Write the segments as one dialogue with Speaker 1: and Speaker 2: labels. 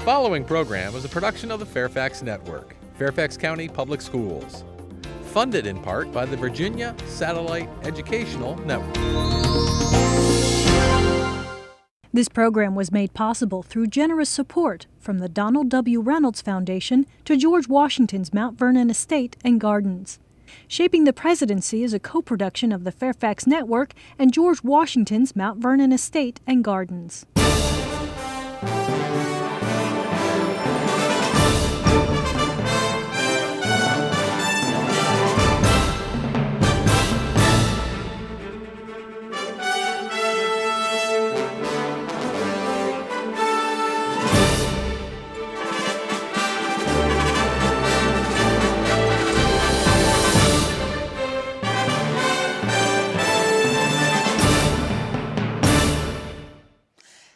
Speaker 1: following program is a production of the Fairfax Network, Fairfax County Public Schools, funded in part by the Virginia Satellite Educational Network.
Speaker 2: This program was made possible through generous support from the Donald W. Reynolds Foundation to George Washington's Mount Vernon Estate and Gardens. Shaping the Presidency is a co-production of the Fairfax Network and George Washington's Mount Vernon Estate and Gardens.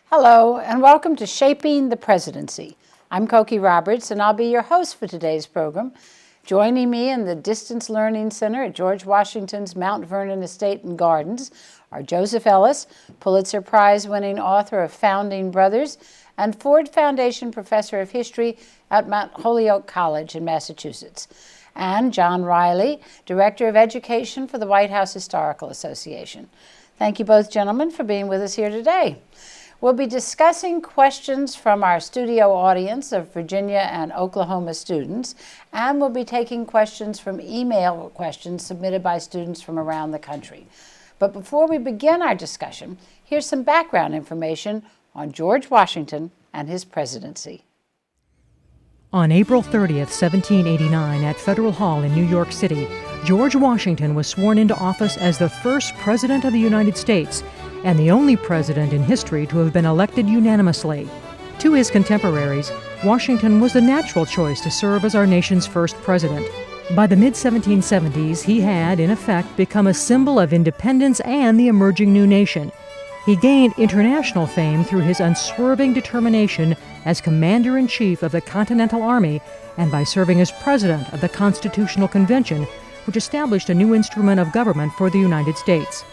Speaker 3: Hello, and welcome to Shaping the Presidency. I'm Cokie Roberts, and I'll be your host for today's program. Joining me in the Distance Learning Center at George Washington's Mount Vernon Estate and Gardens are Joseph Ellis, Pulitzer Prize-winning author of Founding Brothers, and Ford Foundation Professor of History at Mount Holyoke College in Massachusetts, and John Riley, Director of Education for the White House Historical Association. Thank you both, gentlemen, for being with us here today. We'll be discussing questions from our studio audience of Virginia and Oklahoma students, and we'll be taking questions from email questions submitted by students from around the country. But before we begin our discussion, here's some background information on George Washington and his presidency.
Speaker 4: On April 30th, 1789, at Federal Hall in New York City, George Washington was sworn into office as the first President of the United States and the only president in history to have been elected unanimously. To his contemporaries, Washington was the natural choice to serve as our nation's first president. By the mid-1770s, he had, in effect, become a symbol of independence and the emerging new nation. He gained international fame through his unswerving determination as Commander-in-Chief of the Continental Army and by serving as President of the Constitutional Convention, which established a new instrument of government for the United States.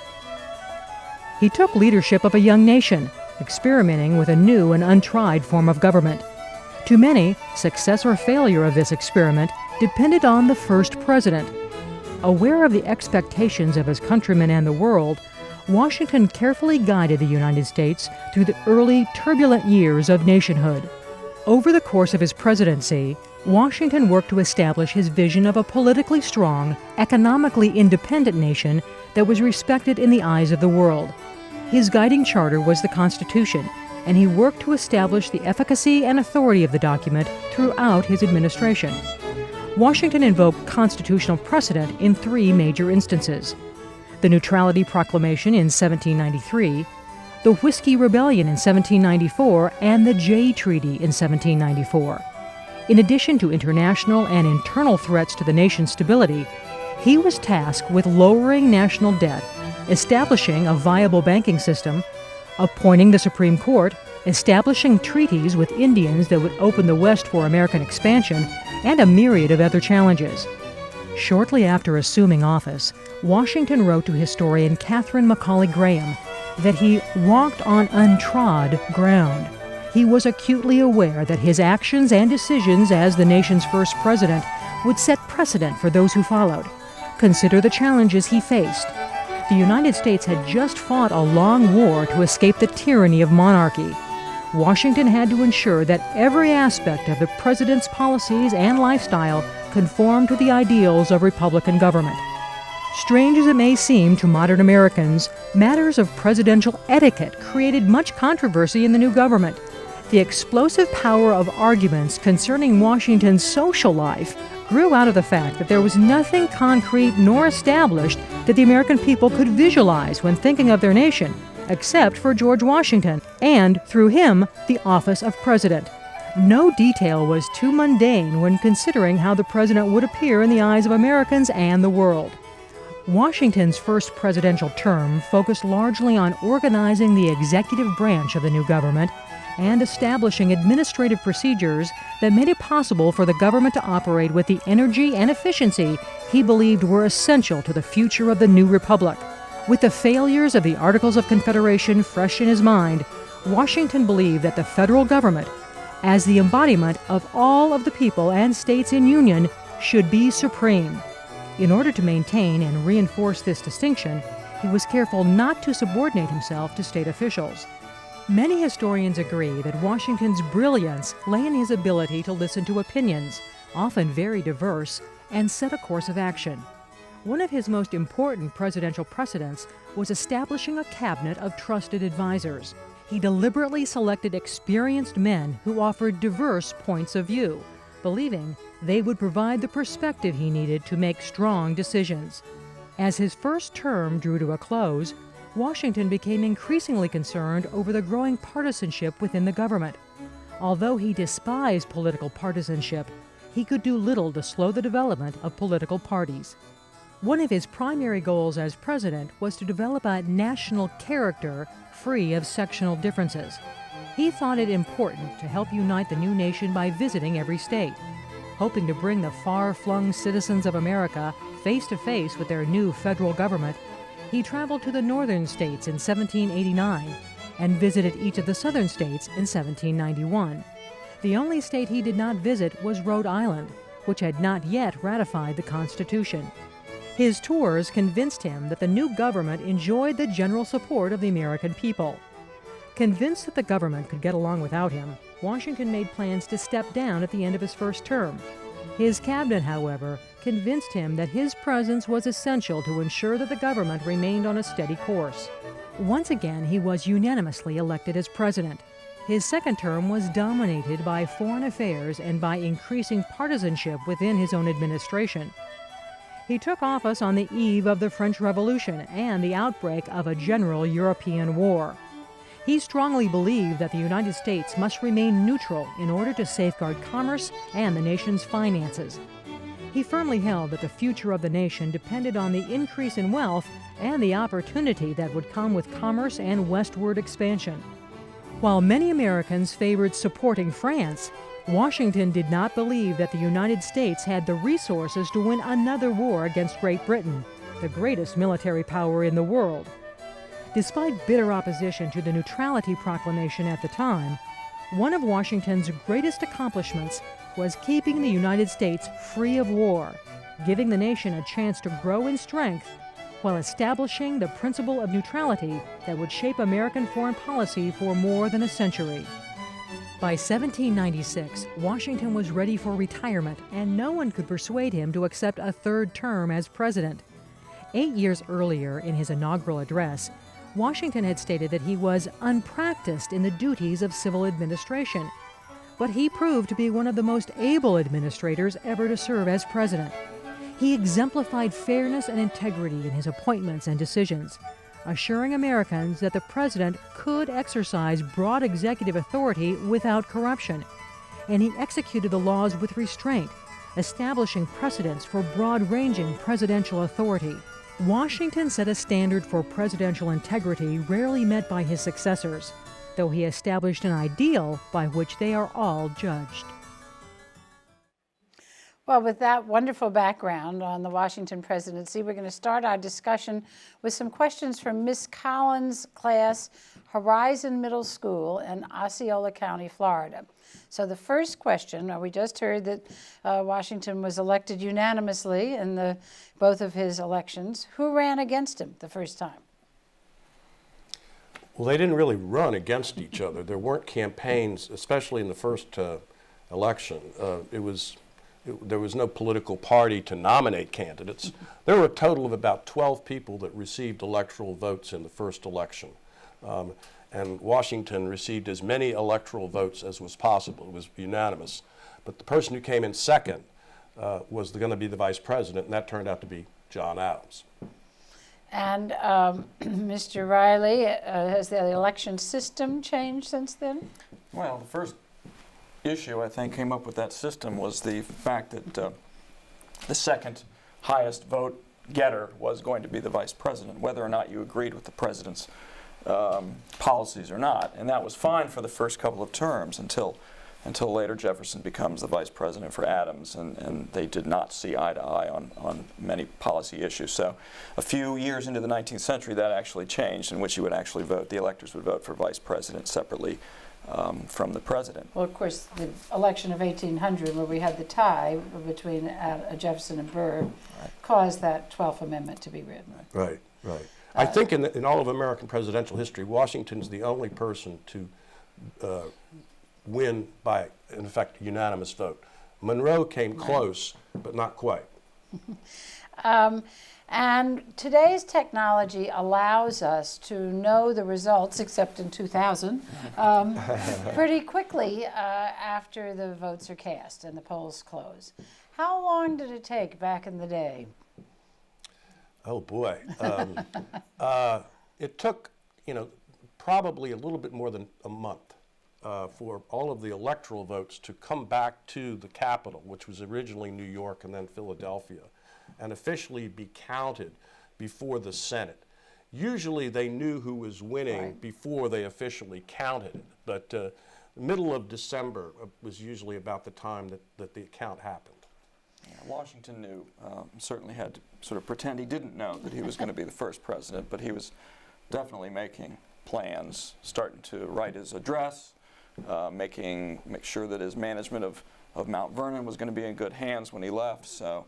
Speaker 4: He took leadership of a young nation, experimenting with a new and untried form of government. To many, success or failure of this experiment depended on the first president. Aware of the expectations of his countrymen and the world, Washington carefully guided the United States through the early, turbulent years of nationhood. Over the course of his presidency, Washington worked to establish his vision of a politically strong, economically independent nation that was respected in the eyes of the world. His guiding charter was the Constitution, and he worked to establish the efficacy and authority of the document throughout his administration. Washington invoked constitutional precedent in three major instances: the Neutrality Proclamation in 1793, the Whiskey Rebellion in 1794, and the Jay Treaty in 1794. In addition to international and internal threats to the nation's stability, he was tasked with lowering national debt, establishing a viable banking system, appointing the Supreme Court, establishing treaties with Indians that would open the West for American expansion, and a myriad of other challenges. Shortly after assuming office, Washington wrote to historian Catherine Macaulay Graham that he walked on untrod ground. He was acutely aware that his actions and decisions as the nation's first president would set precedent for those who followed. Consider the challenges he faced. The United States had just fought a long war to escape the tyranny of monarchy. Washington had to ensure that every aspect of the president's policies and lifestyle conformed to the ideals of Republican government. Strange as it may seem to modern Americans, matters of presidential etiquette created much controversy in the new government. The explosive power of arguments concerning Washington's social life grew out of the fact that there was nothing concrete nor established that the American people could visualize when thinking of their nation, except for George Washington, and, through him, the office of president. No detail was too mundane when considering how the president would appear in the eyes of Americans and the world. Washington's first presidential term focused largely on organizing the executive branch of the new government and establishing administrative procedures that made it possible for the government to operate with the energy and efficiency he believed were essential to the future of the new republic. With the failures of the Articles of Confederation fresh in his mind, Washington believed that the federal government, as the embodiment of all of the people and states in union, should be supreme. In order to maintain and reinforce this distinction, he was careful not to subordinate himself to state officials. Many historians agree that Washington's brilliance lay in his ability to listen to opinions, often very diverse, and set a course of action. One of his most important presidential precedents was establishing a cabinet of trusted advisors. He deliberately selected experienced men who offered diverse points of view, believing they would provide the perspective he needed to make strong decisions. As his first term drew to a close, Washington became increasingly concerned over the growing partisanship within the government. Although he despised political partisanship, he could do little to slow the development of political parties. One of his primary goals as president was to develop a national character free of sectional differences. He thought it important to help unite the new nation by visiting every state. Hoping to bring the far-flung citizens of America face to face with their new federal government, he traveled to the northern states in 1789 and visited each of the southern states in 1791. The only state he did not visit was Rhode Island, which had not yet ratified the Constitution. His tours convinced him that the new government enjoyed the general support of the American people. Convinced that the government could get along without him, Washington made plans to step down at the end of his first term. His cabinet, however, convinced him that his presence was essential to ensure that the government remained on a steady course. Once again, he was unanimously elected as president. His second term was dominated by foreign affairs and by increasing partisanship within his own administration. He took office on the eve of the French Revolution and the outbreak of a general European war. He strongly believed that the United States must remain neutral in order to safeguard commerce and the nation's finances. He firmly held that the future of the nation depended on the increase in wealth and the opportunity that would come with commerce and westward expansion. While many Americans favored supporting France, Washington did not believe that the United States had the resources to win another war against Great Britain, the greatest military power in the world. Despite bitter opposition to the Neutrality Proclamation at the time, one of Washington's greatest accomplishments was keeping the United States free of war, giving the nation a chance to grow in strength while establishing the principle of neutrality that would shape American foreign policy for more than a century. By 1796, Washington was ready for retirement, and no one could persuade him to accept a third term as president. 8 years earlier, in his inaugural address, Washington had stated that he was unpracticed in the duties of civil administration, but he proved to be one of the most able administrators ever to serve as president. He exemplified fairness and integrity in his appointments and decisions, assuring Americans that the president could exercise broad executive authority without corruption, and he executed the laws with restraint, establishing precedents for broad-ranging presidential authority. Washington set a standard for presidential integrity rarely met by his successors, though he established an ideal by which they are all judged.
Speaker 3: Well, with that wonderful background on the Washington presidency, we're going to start our discussion with some questions from Miss Collins' class, Horizon Middle School in Osceola County, Florida. So the first question, we just heard that Washington was elected unanimously in both of his elections. Who ran against him the first time?
Speaker 5: Well, they didn't really run against each other. There weren't campaigns, especially in the first election. There was no political party to nominate candidates. There were a total of about 12 people that received electoral votes in the first election. And Washington received as many electoral votes as was possible. It was unanimous. But the person who came in second was going to be the vice president, and that turned out to be John Adams.
Speaker 3: And Mr. Riley, has the election system changed since then?
Speaker 6: Well, the first issue I think came up with that system was the fact that the second highest vote getter was going to be the vice president, whether or not you agreed with the president's policies or not. And that was fine for the first couple of terms until later Jefferson becomes the vice president for Adams, and they did not see eye to eye on many policy issues. So a few years into the 19th century, that actually changed, in which you would actually vote, the electors would vote for vice president separately from the president.
Speaker 3: Well, of course, the election of 1800, where we had the tie between Jefferson and Burr, caused that 12th Amendment to be written.
Speaker 5: Right. I think in all of American presidential history, Washington's the only person to win by, in effect, unanimous vote. Monroe came close, but not quite.
Speaker 3: And today's technology allows us to know the results, except in 2000, pretty quickly after the votes are cast and the polls close. How long did it take back in the day?
Speaker 5: Oh boy, it took probably a little bit more than a month for all of the electoral votes to come back to the Capitol, which was originally New York and then Philadelphia, and officially be counted before the Senate. Usually they knew who was winning before they officially counted it, but the middle of December was usually about the time that the count happened.
Speaker 6: Yeah, Washington knew, certainly had to sort of pretend he didn't know that he was going to be the first president, but he was definitely making plans, starting to write his address, make sure that his management of Mount Vernon was going to be in good hands when he left. So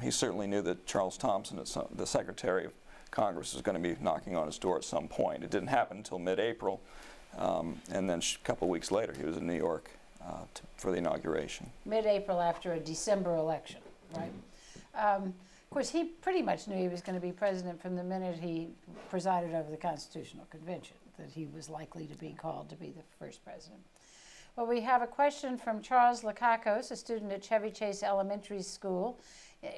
Speaker 6: he certainly knew that Charles Thompson, the Secretary of Congress, was going to be knocking on his door at some point. It didn't happen until mid-April, and then a couple of weeks later he was in New York for the inauguration.
Speaker 3: Mid-April after a December election, right? Of course, he pretty much knew he was going to be president from the minute he presided over the Constitutional Convention, that he was likely to be called to be the first president. Well, we have a question from Charles Lakakos, a student at Chevy Chase Elementary School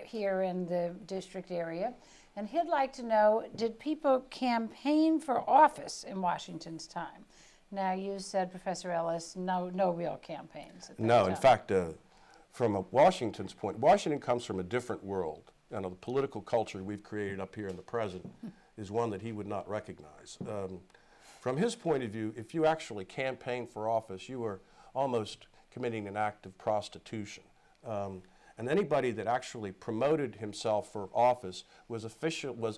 Speaker 3: here in the district area. And he'd like to know, did people campaign for office in Washington's time? Now, you said, Professor Ellis, no real campaigns at that
Speaker 5: No,
Speaker 3: time.
Speaker 5: in fact, from Washington's point, Washington comes from a different world. The political culture we've created up here in the present is one that he would not recognize. From his point of view, if you actually campaigned for office, you were almost committing an act of prostitution. And anybody that actually promoted himself for office was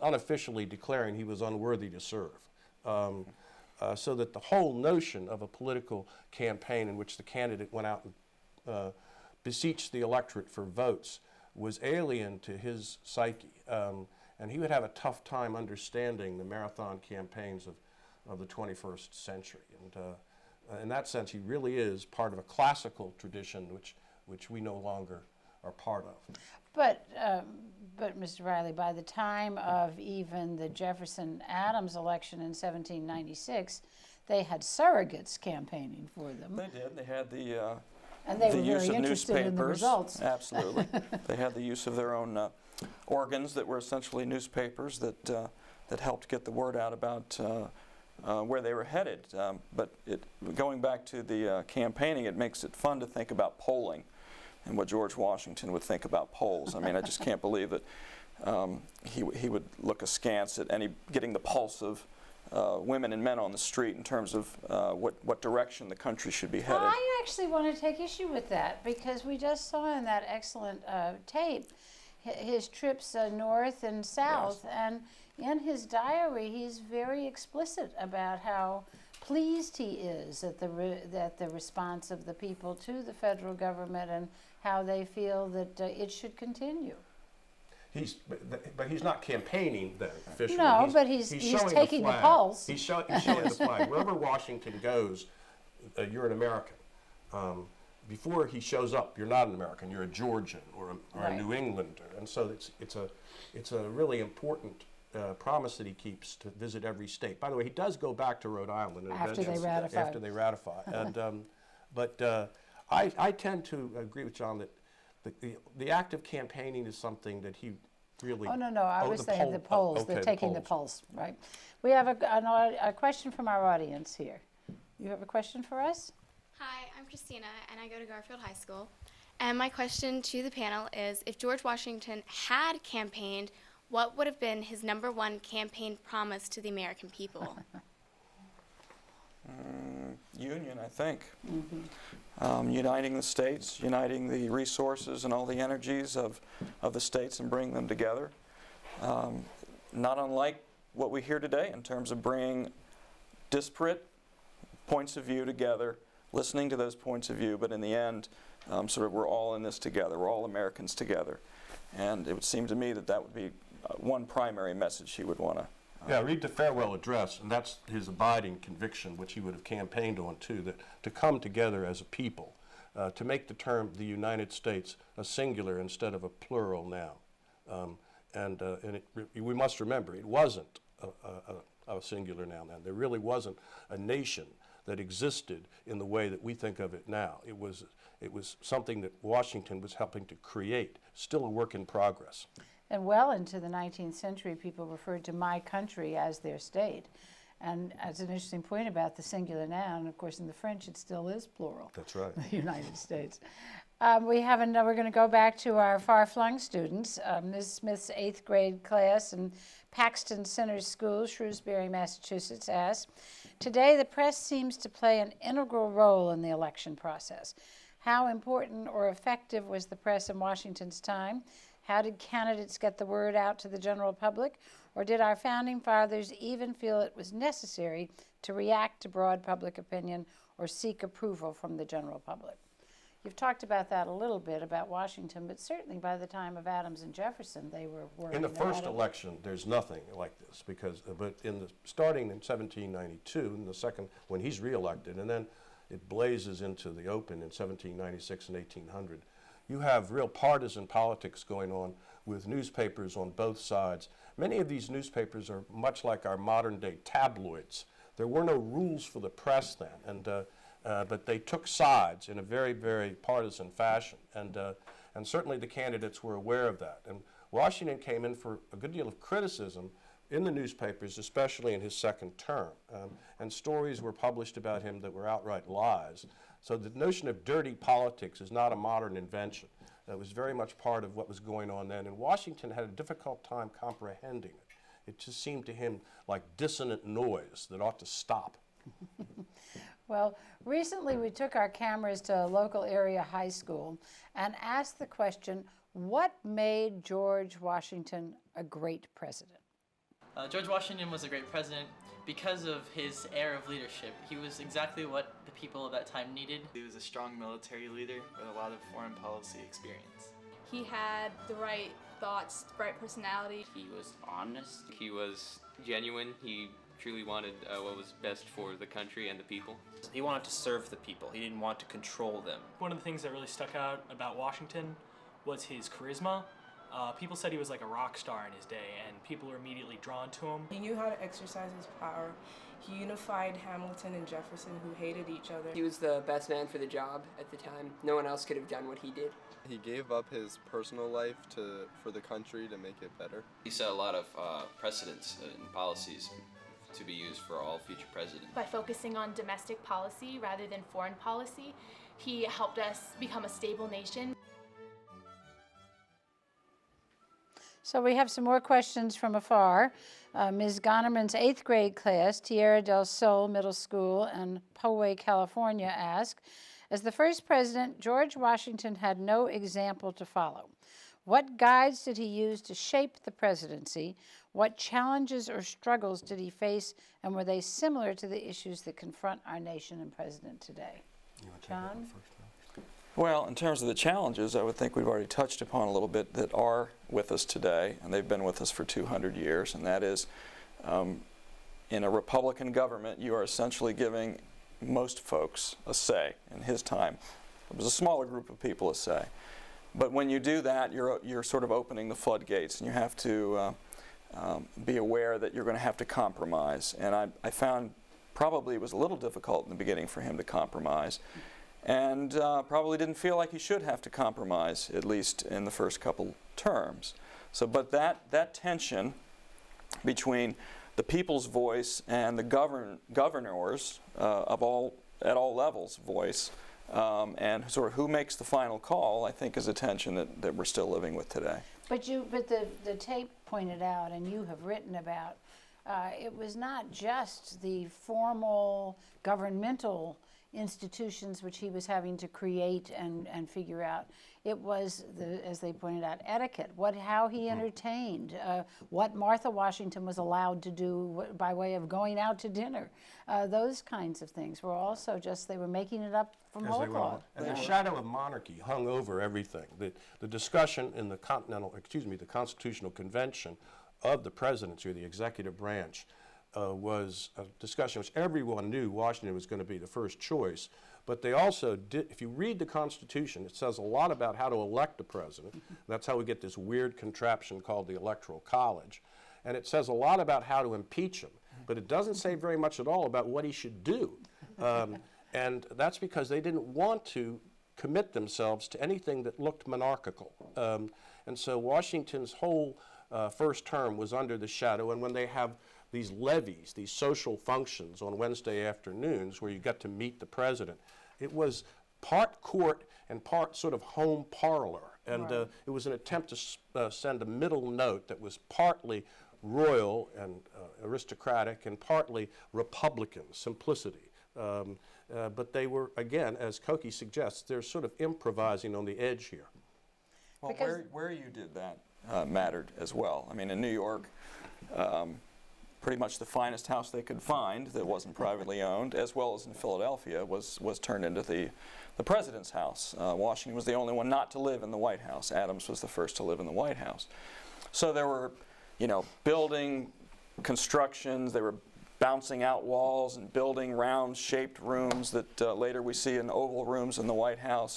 Speaker 5: unofficially declaring he was unworthy to serve. So that the whole notion of a political campaign in which the candidate went out and beseeched the electorate for votes was alien to his psyche. And he would have a tough time understanding the marathon campaigns of the 21st century. And in that sense, he really is part of a classical tradition which we no longer are part of.
Speaker 3: But Mr. Riley, by the time of even the Jefferson-Adams election in 1796, they had surrogates campaigning for them.
Speaker 6: They did. They had the
Speaker 3: and they were
Speaker 6: use
Speaker 3: very
Speaker 6: of
Speaker 3: interested
Speaker 6: newspapers.
Speaker 3: in the results.
Speaker 6: Absolutely. They had the use of their own organs that were essentially newspapers that helped get the word out about where they were headed. But going back to the campaigning, it makes it fun to think about polling and what George Washington would think about polls. I mean, I just can't believe that he would look askance at getting the pulse of women and men on the street in terms of what direction the country should be headed.
Speaker 3: Well, I actually want to take issue with that because we just saw in that excellent tape his trips north and south,
Speaker 6: Yes.
Speaker 3: and in his diary he's very explicit about how pleased he is at the response of the people to the federal government and how they feel that it should continue.
Speaker 5: But he's not campaigning then officially.
Speaker 3: No, but he's
Speaker 5: showing
Speaker 3: taking the
Speaker 5: flag.
Speaker 3: pulse.
Speaker 5: He's showing the flag. Wherever Washington goes, you're an American. Before he shows up, you're not an American. You're a Georgian or a New Englander, and so it's a really important promise that he keeps to visit every state. By the way, he does go back to Rhode Island
Speaker 3: After they ratify.
Speaker 5: After they ratify, but I tend to agree with John that the act of campaigning is something that he really.
Speaker 3: Oh, no, I was saying the polls.
Speaker 5: Okay,
Speaker 3: They're taking the polls, right? We have a question from our audience here. You have a question for us?
Speaker 7: Hi, I'm Christina, and I go to Garfield High School. And my question to the panel is, if George Washington had campaigned, what would have been his #1 campaign promise to the American people?
Speaker 6: Union, I think. Uniting the states, uniting the resources and all the energies of the states and bringing them together. Not unlike what we hear today in terms of bringing disparate points of view together, listening to those points of view, but in the end, sort of we're all in this together. We're all Americans together. And it would seem to me that that would be one primary message he would want to.
Speaker 5: Yeah, read the farewell address, and that's his abiding conviction, which he would have campaigned on too, that to come together as a people, to make the term the United States a singular instead of a plural noun. We must remember, it wasn't a singular noun then. There really wasn't a nation that existed in the way that we think of it now. It was something that Washington was helping to create, still a work in progress.
Speaker 3: And well into the 19th century, people referred to my country as their state. And as an interesting point about the singular noun, of course, in the French, it still is plural.
Speaker 5: That's right.
Speaker 3: The United States. We're going to go back to our far-flung students. Ms. Smith's 8th grade class in Paxton Center School, Shrewsbury, Massachusetts, asks, today the press seems to play an integral role in the election process. How important or effective was the press in Washington's time? How did candidates get the word out to the general public? Or did our founding fathers even feel it was necessary to react to broad public opinion or seek approval from the general public? You've talked about that a little bit, about Washington, but certainly by the time of Adams and Jefferson, they were worried.
Speaker 5: In the first election, there's nothing like this, but starting in 1792, in the second, when he's reelected, and then it blazes into the open in 1796 and 1800, you have real partisan politics going on with newspapers on both sides. Many of these newspapers are much like our modern-day tabloids. There were no rules for the press then, but they took sides in a very, very partisan fashion, and certainly the candidates were aware of that. And Washington came in for a good deal of criticism in the newspapers, especially in his second term, and stories were published about him that were outright lies. So the notion of dirty politics is not a modern invention. That was very much part of what was going on then, and Washington had a difficult time comprehending it. It just seemed to him like dissonant noise that ought to stop.
Speaker 3: Well, recently we took our cameras to a local area high school and asked the question, what made George Washington a great president?
Speaker 8: George Washington was a great president because of his air of leadership. He was exactly what the people of that time needed.
Speaker 9: He was a strong military leader with a lot of foreign policy experience.
Speaker 10: He had the right thoughts, bright personality.
Speaker 11: He was honest. He was genuine. He truly wanted what was best for the country and the people.
Speaker 12: He wanted to serve the people. He didn't want to control them.
Speaker 13: One of the things that really stuck out about Washington was his charisma. People said he was like a rock star in his day, and people were immediately drawn to him.
Speaker 10: He knew how to exercise his power. He unified Hamilton and Jefferson, who hated each other.
Speaker 14: He was the best man for the job at the time. No one else could have done what he did.
Speaker 15: He gave up his personal life for the country to make it better.
Speaker 11: He set a lot of precedents and policies to be used for all future presidents.
Speaker 16: By focusing on domestic policy rather than foreign policy, he helped us become a stable nation.
Speaker 3: So we have some more questions from afar. Ms. Gonerman's 8th grade class, Tierra del Sol Middle School in Poway, California, ask, as the first president, George Washington had no example to follow. What guides did he use to shape the presidency? What challenges or struggles did he face, and were they similar to the issues that confront our nation and president today? John?
Speaker 6: Well, in terms of the challenges, I would think we've already touched upon a little bit that are with us today, and they've been with us for 200 years, and that is, in a Republican government, you are essentially giving most folks a say. In his time, it was a smaller group of people a say. But when you do that, you're sort of opening the floodgates, and you have to be aware that you're going to have to compromise. And I found probably it was a little difficult in the beginning for him to compromise. And probably didn't feel like he should have to compromise, at least in the first couple terms. So, but that tension between the people's voice and the governors at all levels' voice, and sort of who makes the final call, I think is a tension that we're still living with today.
Speaker 3: But the tape pointed out, and you have written about, it was not just the formal governmental institutions which he was having to create and figure out. It was, as they pointed out, etiquette, how he entertained, what Martha Washington was allowed to do by way of going out to dinner. Those kinds of things were also just, they were making it up from whole cloth.
Speaker 5: And the shadow of monarchy hung over everything. The discussion in the Constitutional Convention of the presidency, or the executive branch, was a discussion which everyone knew Washington was going to be the first choice. But they also did, if you read the Constitution, it says a lot about how to elect a president. That's how we get this weird contraption called the Electoral College. And it says a lot about how to impeach him. But it doesn't say very much at all about what he should do. And that's because they didn't want to commit themselves to anything that looked monarchical. And so Washington's whole first term was under the shadow. And when they have these levees, these social functions on Wednesday afternoons where you got to meet the president, it was part court and part sort of home parlor. And
Speaker 3: Right.
Speaker 5: It was an attempt to send a middle note that was partly royal and aristocratic and partly Republican, simplicity. But they were, again, as Cokie suggests, they're sort of improvising on the edge here.
Speaker 6: Well, where you did that mattered as well. I mean, in New York, pretty much the finest house they could find that wasn't privately owned, as well as in Philadelphia, was turned into the president's house. Washington was the only one not to live in the White House. Adams was the first to live in the White House. So there were, building constructions. They were bouncing out walls and building round-shaped rooms that later we see in oval rooms in the White House,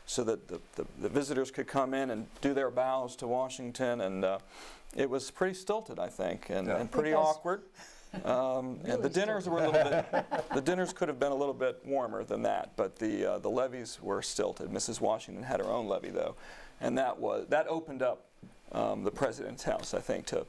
Speaker 6: so that the visitors could come in and do their bows to Washington. And it was pretty stilted, I think, and pretty awkward. And the dinners were a little bit. The dinners could have been a little bit warmer than that, but the levees were stilted. Mrs. Washington had her own levee, though, and that opened up the president's house, I think, to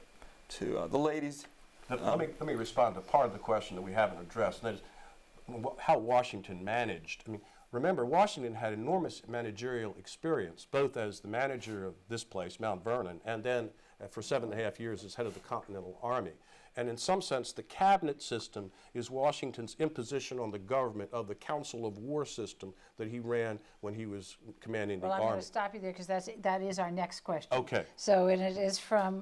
Speaker 6: the ladies.
Speaker 5: Let me respond to part of the question that we haven't addressed, and that is how Washington managed. I mean, remember, Washington had enormous managerial experience, both as the manager of this place, Mount Vernon, and then for 7.5 years as head of the Continental Army. And in some sense, the cabinet system is Washington's imposition on the government of the Council of War system that he ran when he was commanding the
Speaker 3: Well, I'm
Speaker 5: army.
Speaker 3: going to stop you there because that is our next question.
Speaker 5: Okay.
Speaker 3: So, and it is from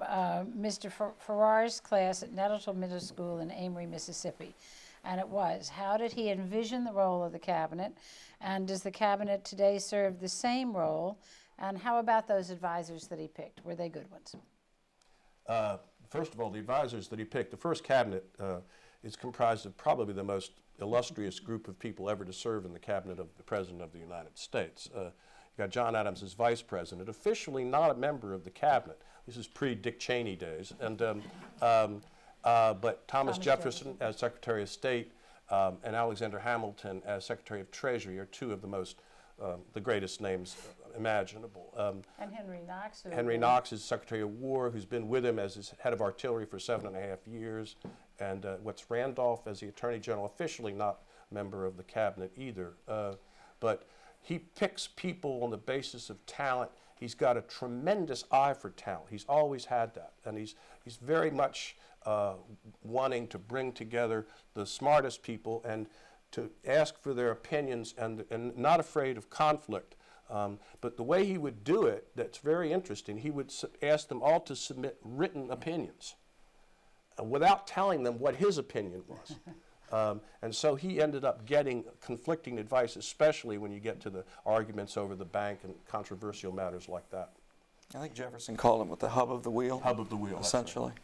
Speaker 3: Mr. Farrar's class at Nettleton Middle School in Amory, Mississippi. And it was, how did he envision the role of the cabinet? And does the cabinet today serve the same role? And how about those advisors that he picked? Were they good ones?
Speaker 5: First of all, the advisors that he picked, the first cabinet is comprised of probably the most illustrious group of people ever to serve in the cabinet of the President of the United States. You got John Adams as vice president, officially not a member of the cabinet. This is pre-Dick Cheney days. And but Thomas Jefferson as Secretary of State and Alexander Hamilton as Secretary of Treasury are two of the most, the greatest names imaginable.
Speaker 3: And Henry Knox.
Speaker 5: Henry Knox is Secretary of War, who's been with him as his head of artillery for 7.5 years. And what's Randolph as the Attorney General, officially not a member of the cabinet either. But he picks people on the basis of talent. He's got a tremendous eye for talent. He's always had that. And he's very much wanting to bring together the smartest people and to ask for their opinions and not afraid of conflict. But the way he would do it, that's very interesting, he would ask them all to submit written opinions without telling them what his opinion was. And so he ended up getting conflicting advice, especially when you get to the arguments over the bank and controversial matters like that.
Speaker 6: I think Jefferson called him the hub of the wheel.
Speaker 5: Hub of the wheel,
Speaker 6: essentially. Right.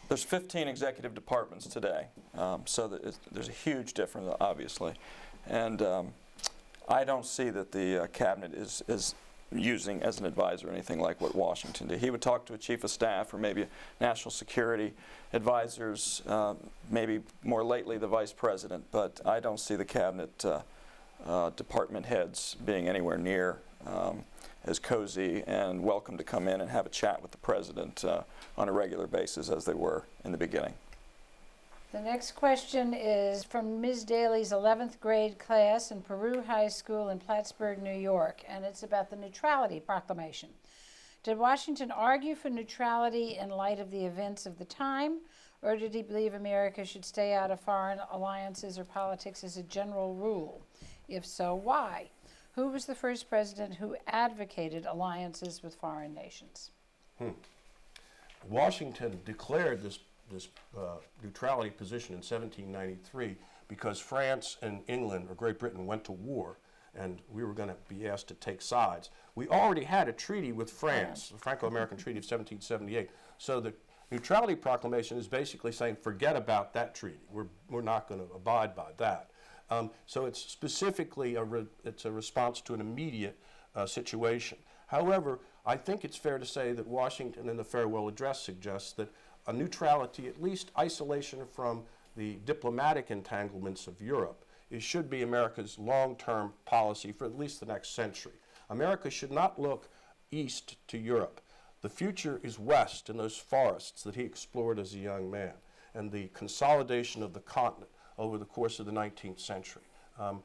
Speaker 6: There's 15 executive departments today, so there's a huge difference, obviously. And I don't see that the cabinet is using as an advisor anything like what Washington did. He would talk to a chief of staff or maybe national security advisors, maybe more lately the vice president, but I don't see the cabinet department heads being anywhere near as cozy and welcome to come in and have a chat with the president on a regular basis as they were in the beginning.
Speaker 3: The next question is from Ms. Daly's 11th grade class in Peru High School in Plattsburgh, New York, and it's about the Neutrality Proclamation. Did Washington argue for neutrality in light of the events of the time, Or did he believe America should stay out of foreign alliances or politics as a general rule? If so, why? Who was the first president who advocated alliances with foreign nations?
Speaker 5: Washington declared this neutrality position in 1793 because France and England or Great Britain went to war, and we were going to be asked to take sides. We already had a treaty with France, the Franco-American Treaty of 1778. So the Neutrality Proclamation is basically saying, forget about that treaty. We're not going to abide by that. So it's specifically it's a response to an immediate situation. However, I think it's fair to say that Washington in the farewell address suggests that a neutrality, at least isolation from the diplomatic entanglements of Europe, should be America's long-term policy for at least the next century. America should not look east to Europe. The future is west in those forests that he explored as a young man, and the consolidation of the continent over the course of the 19th century. And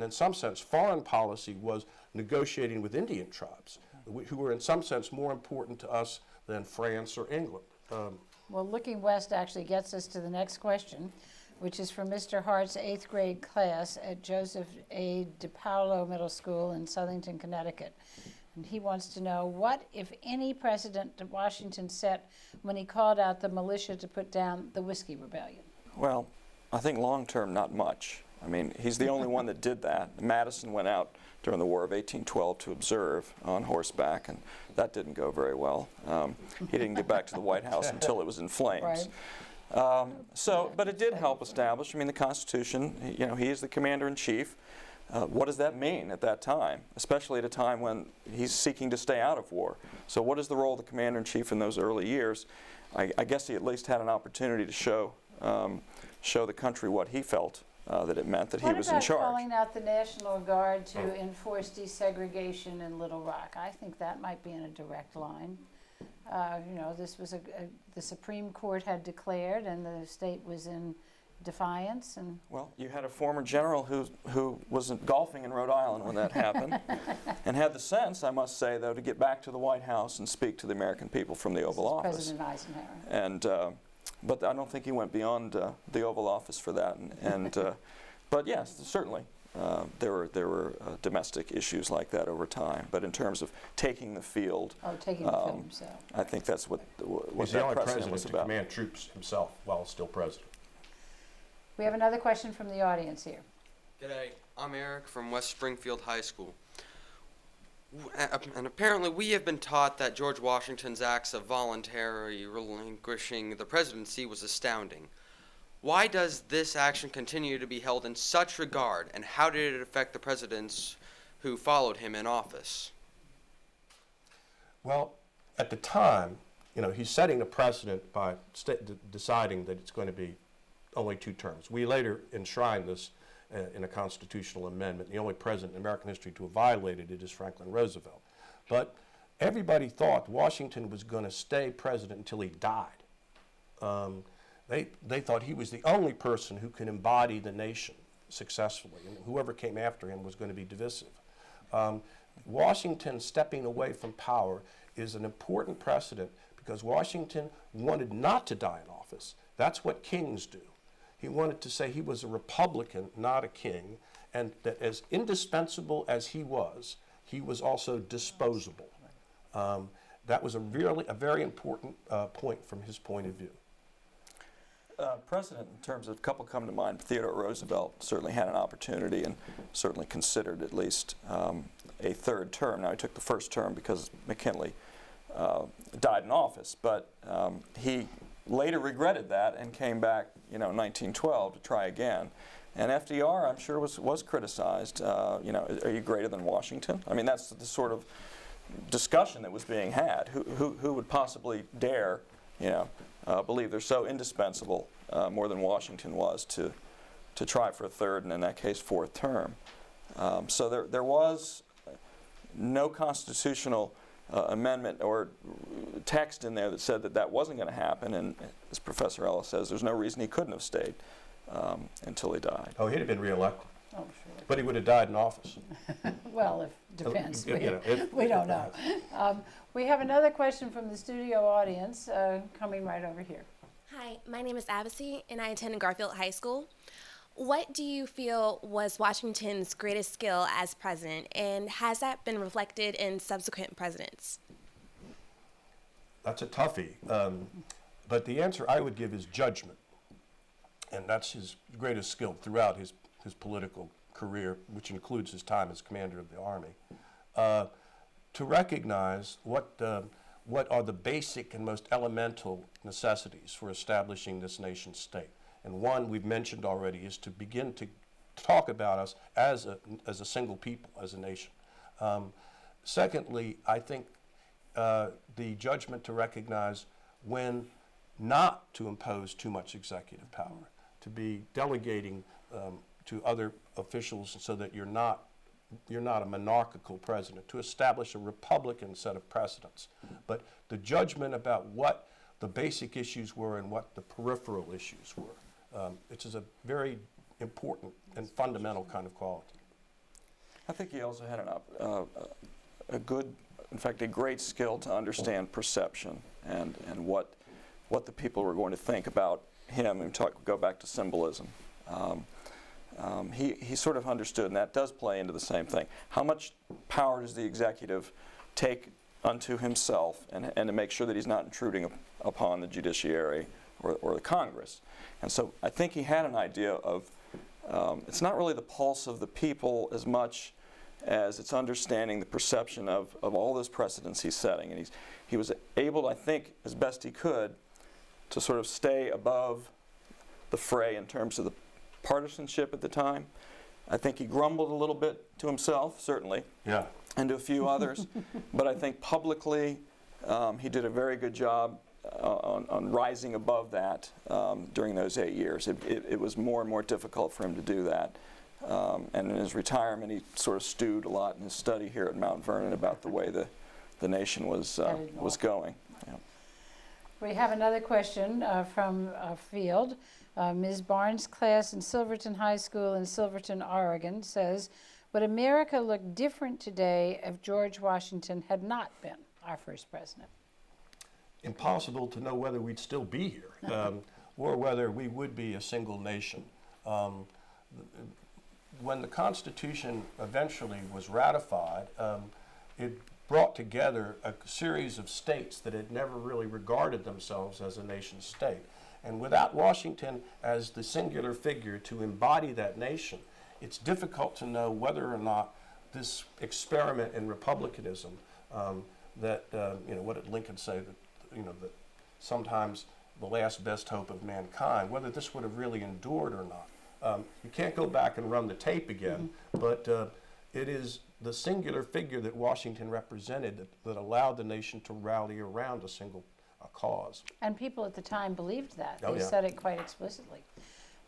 Speaker 5: in some sense, foreign policy was negotiating with Indian tribes, who were in some sense more important to us than France or England.
Speaker 3: Well, looking west actually gets us to the next question, which is from Mr. Hart's 8th grade class at Joseph A. DePaulo Middle School in Southington, Connecticut. And he wants to know, what, if any, precedent did Washington set when he called out the militia to put down the Whiskey Rebellion?
Speaker 6: Well, I think long-term, not much. I mean, he's the only one that did that. Madison went out during the War of 1812 to observe on horseback, and that didn't go very well. He didn't get back to the White House until it was in flames.
Speaker 3: Right.
Speaker 6: But it did help establish, I mean, the Constitution, he is the commander-in-chief. What does that mean at that time, especially at a time when he's seeking to stay out of war? So what is the role of the commander-in-chief in those early years? I guess he at least had an opportunity to show the country what he felt that it meant that he was in charge.
Speaker 3: What about calling out the National Guard to enforce desegregation in Little Rock? I think that might be in a direct line. This was the Supreme Court had declared, and the state was in defiance. And
Speaker 6: well, you had a former general who was golfing in Rhode Island when that happened, and had the sense, I must say, though, to get back to the White House and speak to the American people from the Oval Office.
Speaker 3: President Eisenhower.
Speaker 6: And but I don't think he went beyond the Oval Office for that. But yes, certainly there were domestic issues like that over time. But in terms of taking the field, I think that's what
Speaker 5: He's
Speaker 6: that
Speaker 5: the only
Speaker 6: president was
Speaker 5: to
Speaker 6: about.
Speaker 5: command troops himself while still president.
Speaker 3: We have another question from the audience here.
Speaker 17: G'day, I'm Eric from West Springfield High School. And apparently we have been taught that George Washington's acts of voluntarily relinquishing the presidency was astounding. Why does this action continue to be held in such regard, and how did it affect the presidents who followed him in office?
Speaker 5: Well, at the time, he's setting a precedent by deciding that it's going to be only 2 terms. We later enshrined this in a constitutional amendment. The only president in American history to have violated it is Franklin Roosevelt. But everybody thought Washington was going to stay president until he died. They thought he was the only person who could embody the nation successfully, and whoever came after him was going to be divisive. Washington stepping away from power is an important precedent because Washington wanted not to die in office. That's what kings do. He wanted to say he was a Republican, not a king, and that as indispensable as he was also disposable. That was a very important point from his point of view.
Speaker 6: President, in terms of a couple come to mind, Theodore Roosevelt certainly had an opportunity and certainly considered at least a 3rd term. Now, he took the 1st term because McKinley died in office, but he later regretted that and came back, in 1912 to try again. And FDR, I'm sure, was criticized. Are you greater than Washington? I mean, that's the sort of discussion that was being had. Who would possibly dare, believe they're so indispensable, more than Washington was, to try for a 3rd and in that case 4th term. So there was no constitutional amendment or text in there that said that wasn't going to happen, and as Professor Ellis says, there's no reason he couldn't have stayed until he died.
Speaker 5: Oh, he'd have been reelected.
Speaker 3: Oh, sure.
Speaker 5: But he would have died in office.
Speaker 3: Well, it depends.
Speaker 5: If
Speaker 3: we don't know. We have another question from the studio audience coming right over here.
Speaker 18: Hi, my name is Abasi, and I attend Garfield High School. What do you feel was Washington's greatest skill as president, and has that been reflected in subsequent presidents?
Speaker 5: That's a toughie. But the answer I would give is judgment. And that's his greatest skill throughout his political career, which includes his time as commander of the Army. To recognize what are the basic and most elemental necessities for establishing this nation state. And one we've mentioned already is to begin to talk about us as a single people, as a nation. Secondly, I think the judgment to recognize when not to impose too much executive power, to be delegating to other officials so that you're not a monarchical president, to establish a republican set of precedents. But the judgment about what the basic issues were and what the peripheral issues were, which is a very important and fundamental kind of quality.
Speaker 6: I think he also had a good, in fact, a great skill to understand perception and what the people were going to think about him, and go back to symbolism. He sort of understood, and that does play into the same thing. How much power does the executive take unto himself, and to make sure that he's not intruding upon the judiciary or the Congress? And so I think he had an idea of, it's not really the pulse of the people as much as it's understanding the perception of all those precedents he's setting. And he was able, I think, as best he could, to sort of stay above the fray in terms of the partisanship at the time. I think he grumbled a little bit to himself, certainly,
Speaker 5: yeah,
Speaker 6: and to a few others. But I think publicly he did a very good job on rising above that during those 8 years. It was more and more difficult for him to do that. And in his retirement, he sort of stewed a lot in his study here at Mount Vernon about the way the nation was going. Yeah.
Speaker 3: We have another question from a field. Ms. Barnes' class in Silverton High School in Silverton, Oregon says, would America look different today if George Washington had not been our first president?
Speaker 5: Impossible to know whether we'd still be here or whether we would be a single nation. When the Constitution eventually was ratified, it brought together a series of states that had never really regarded themselves as a nation state. And without Washington as the singular figure to embody that nation, it's difficult to know whether or not this experiment in republicanism that, what did Lincoln say, that sometimes the last best hope of mankind, whether this would have really endured or not. You can't go back and run the tape again, but it is the singular figure that Washington represented that allowed the nation to rally around a single cause.
Speaker 3: And people at the time believed that.
Speaker 5: Oh,
Speaker 3: they
Speaker 5: yeah.
Speaker 3: said it quite explicitly.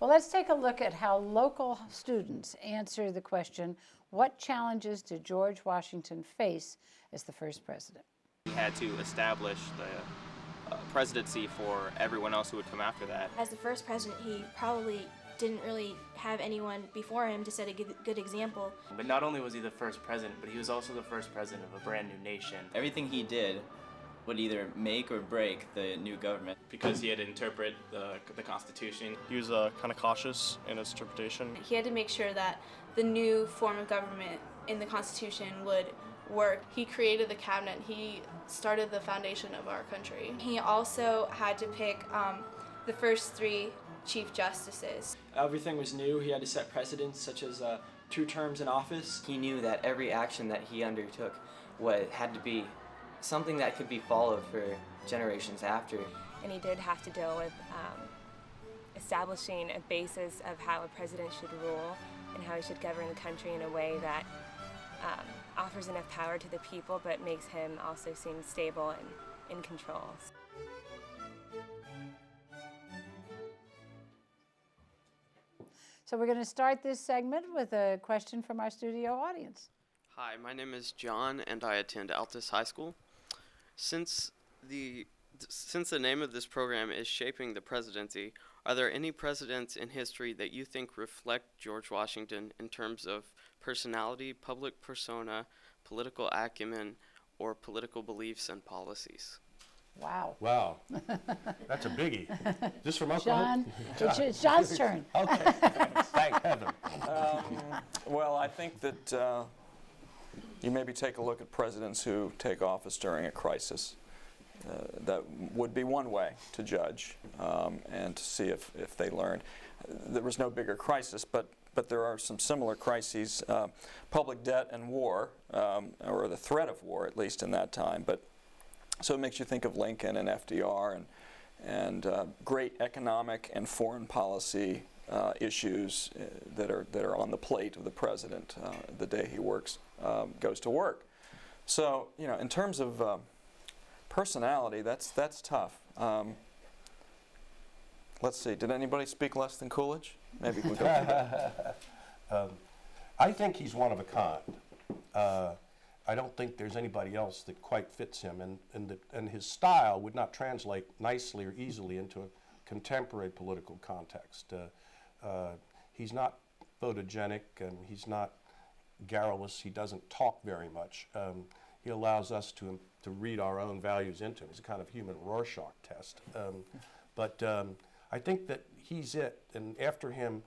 Speaker 3: Well, let's take a look at how local students answer the question, what challenges did George Washington face as the first president?
Speaker 12: He had to establish the presidency for everyone else who would come after that.
Speaker 19: As the first president, he probably didn't really have anyone before him to set a good example.
Speaker 9: But not only was he the first president, but he was also the first president of a brand new nation.
Speaker 20: Everything he did would either make or break the new government.
Speaker 9: Because he had to interpret the Constitution.
Speaker 21: He was kind of cautious in his interpretation.
Speaker 19: He had to make sure that the new form of government in the Constitution would work.
Speaker 16: He created the cabinet. He started the foundation of our country.
Speaker 19: He also had to pick the first 3 Chief Justices.
Speaker 22: Everything was new. He had to set precedents such as 2 terms in office.
Speaker 20: He knew that every action that he undertook had to be something that could be followed for generations after.
Speaker 23: And he did have to deal with establishing a basis of how a president should rule and how he should govern the country in a way that offers enough power to the people but makes him also seem stable and in control.
Speaker 3: So we're going to start this segment with a question from our studio audience.
Speaker 24: Hi, my name is John, and I attend Altus High School. Since the name of this program is Shaping the Presidency, are there any presidents in history that you think reflect George Washington in terms of personality, public persona, political acumen, or political beliefs and policies?
Speaker 3: Wow.
Speaker 5: Wow. That's a biggie. Just from
Speaker 3: John, it's John's turn.
Speaker 5: Okay. Thank heaven.
Speaker 6: Well, I think that you maybe take a look at presidents who take office during a crisis. That would be one way to judge and to see if they learned. There was no bigger crisis, but there are some similar crises, public debt and war, or the threat of war, at least in that time. But so it makes you think of Lincoln and FDR and great economic and foreign policy issues that are on the plate of the president the day he goes to work. So in terms of personality, that's tough. Let's see. Did anybody speak less than Coolidge? Maybe we'll go through that.
Speaker 5: I think he's one of a kind. I don't think there's anybody else that quite fits him, and his style would not translate nicely or easily into a contemporary political context. He's not photogenic, and he's not garrulous. He doesn't talk very much. He allows us to read our own values into him. He's a kind of human Rorschach test. But I think that he's it, and after him,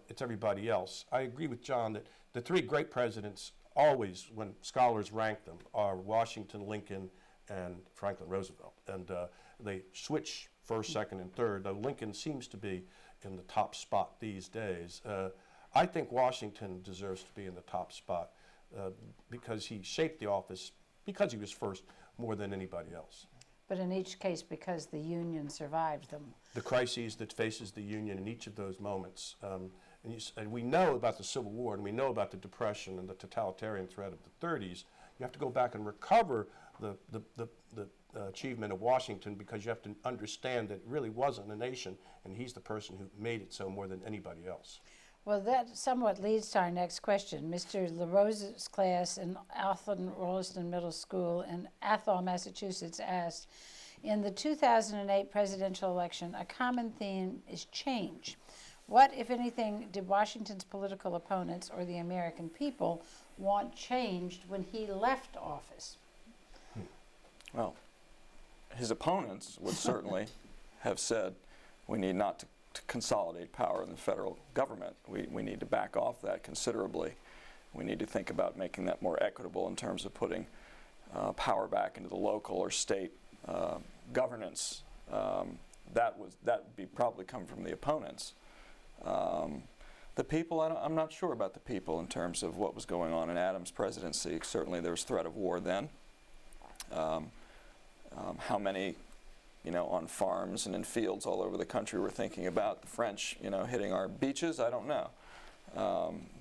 Speaker 5: it's everybody else. I agree with John that the three great presidents always, when scholars rank them, are Washington, Lincoln, and Franklin Roosevelt. And they switch first, second, and third, though Lincoln seems to be in the top spot these days. I think Washington deserves to be in the top spot because he shaped the office, because he was first, more than anybody else.
Speaker 3: But in each case, because the Union survived them.
Speaker 5: The crises that faces the Union in each of those moments. And we know about the Civil War, and we know about the Depression and the totalitarian threat of the 30s. You have to go back and recover the achievement of Washington, because you have to understand that it really wasn't a nation, and he's the person who made it so more than anybody else.
Speaker 3: Well, that somewhat leads to our next question. Mr. LaRosa's class in Athol-Rolliston Middle School in Athol, Massachusetts asked, in the 2008 presidential election, a common theme is change. What, if anything, did Washington's political opponents or the American people want changed when he left office?
Speaker 6: Well, his opponents would certainly have said, we need not to consolidate power in the federal government. We need to back off that considerably. We need to think about making that more equitable in terms of putting power back into the local or state governance. That would be probably come from the opponents. The people, I'm not sure about the people in terms of what was going on in Adams' presidency. Certainly there was threat of war then. How many on farms and in fields all over the country were thinking about the French, hitting our beaches? I don't know.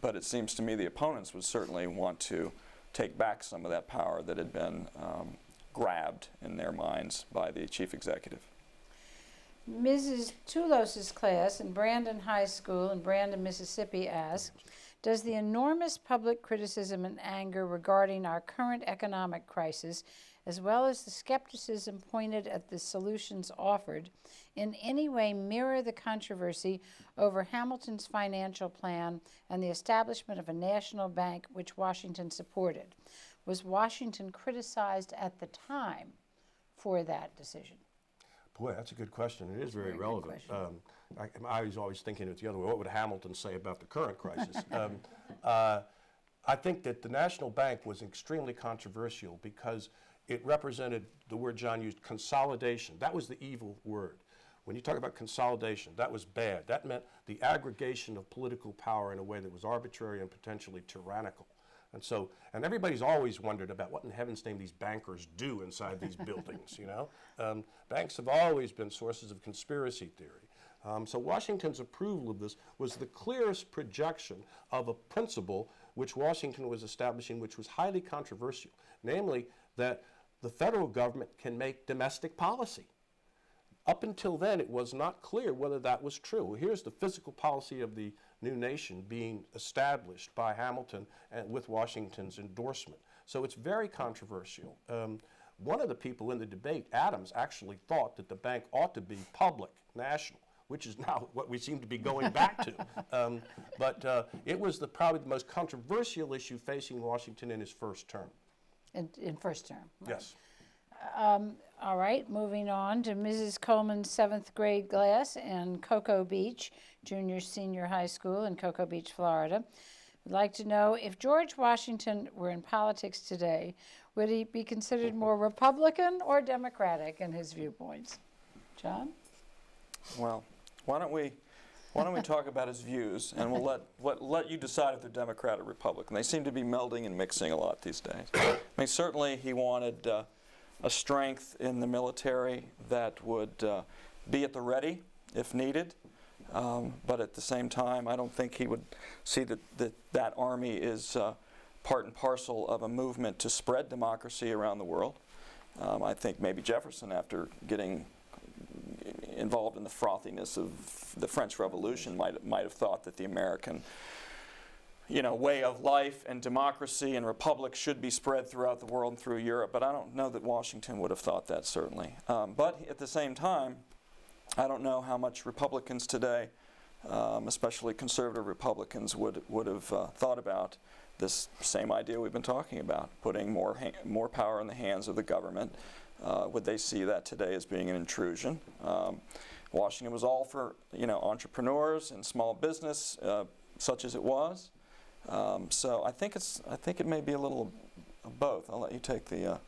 Speaker 6: But it seems to me the opponents would certainly want to take back some of that power that had been grabbed in their minds by the chief executive.
Speaker 3: Mrs. Tulos's class in Brandon High School in Brandon, Mississippi asked, does the enormous public criticism and anger regarding our current economic crisis, as well as the skepticism pointed at the solutions offered, in any way mirror the controversy over Hamilton's financial plan and the establishment of a national bank which Washington supported? Was Washington criticized at the time for that decision?
Speaker 5: Boy, that's a good question. It is very relevant. I was always thinking it the other way. What would Hamilton say about the current crisis? I think that the National Bank was extremely controversial because it represented the word John used, consolidation. That was the evil word. When you talk about consolidation, that was bad. That meant the aggregation of political power in a way that was arbitrary and potentially tyrannical. And everybody's always wondered about what in heaven's name these bankers do inside these buildings, Banks have always been sources of conspiracy theory. So Washington's approval of this was the clearest projection of a principle which Washington was establishing, which was highly controversial, namely that the federal government can make domestic policy. Up until then, it was not clear whether that was true. Well, here's the physical policy of the new nation being established by Hamilton and with Washington's endorsement. So it's very controversial. One of the people in the debate, Adams, actually thought that the bank ought to be public, national, which is now what we seem to be going back to. But it was probably the most controversial issue facing Washington in his first term.
Speaker 3: In first term? Right.
Speaker 5: Yes.
Speaker 3: All right, moving on to Mrs. Coleman's 7th grade class in Cocoa Beach, junior senior high school in Cocoa Beach, Florida. I'd like to know, if George Washington were in politics today, would he be considered more Republican or Democratic in his viewpoints? John?
Speaker 6: Well, why don't we talk about his views, and we'll let you decide if they're Democrat or Republican. They seem to be melding and mixing a lot these days. I mean, certainly he wanted a strength in the military that would be at the ready if needed, but at the same time, I don't think he would see that army is part and parcel of a movement to spread democracy around the world. I think maybe Jefferson, after getting involved in the frothiness of the French Revolution, might have thought that the American way of life and democracy and republic should be spread throughout the world and through Europe, but I don't know that Washington would have thought that, certainly. But at the same time, I don't know how much Republicans today, especially conservative Republicans, would have thought about this same idea we've been talking about, putting more power in the hands of the government. Would they see that today as being an intrusion? Washington was all for entrepreneurs and small business, such as it was. So I think it may be a little of both. I'll let you take the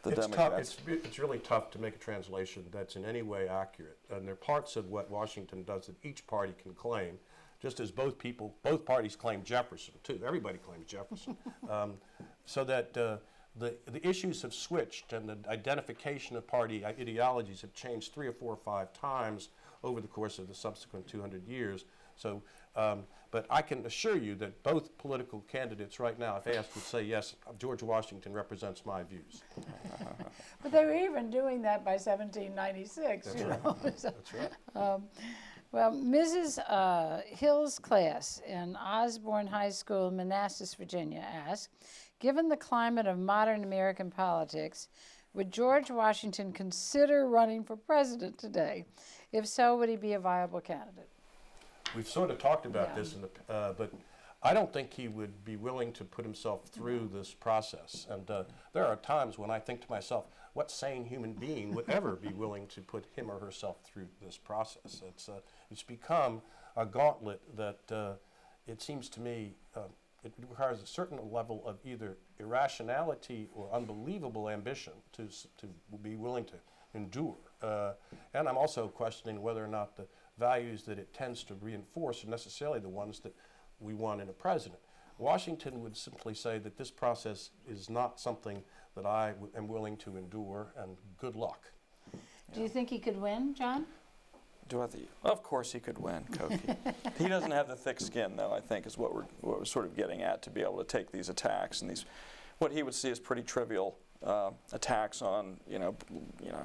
Speaker 6: Democrats.
Speaker 5: It's really tough to make a translation that's in any way accurate. And there are parts of what Washington does that each party can claim, just as both parties claim Jefferson too. Everybody claims Jefferson, so that the issues have switched, and the identification of party ideologies have changed 3 or 4 or 5 times over the course of the subsequent 200 years. So, but I can assure you that both political candidates right now, if asked, would say, yes, George Washington represents my views.
Speaker 3: But they were even doing that by 1796.
Speaker 5: That's
Speaker 3: you
Speaker 5: right.
Speaker 3: know?
Speaker 5: That's right.
Speaker 3: Well, Mrs. Hill's class in Osborne High School, Manassas, Virginia, asked, given the climate of modern American politics, would George Washington consider running for president today? If so, would he be a viable candidate?
Speaker 5: We've sort of talked about this, but I don't think he would be willing to put himself through this process. And there are times when I think to myself, what sane human being would ever be willing to put him or herself through this process? It's become a gauntlet that it seems to me it requires a certain level of either irrationality or unbelievable ambition to be willing to endure. And I'm also questioning whether or not the values that it tends to reinforce are necessarily the ones that we want in a president. Washington would simply say that this process is not something that I am willing to endure, and good luck.
Speaker 3: Do you think he could win, John?
Speaker 6: Of course he could win, Cokie. He doesn't have the thick skin, though, I think, is what we're sort of getting at, to be able to take these attacks and these, what he would see as pretty trivial attacks on,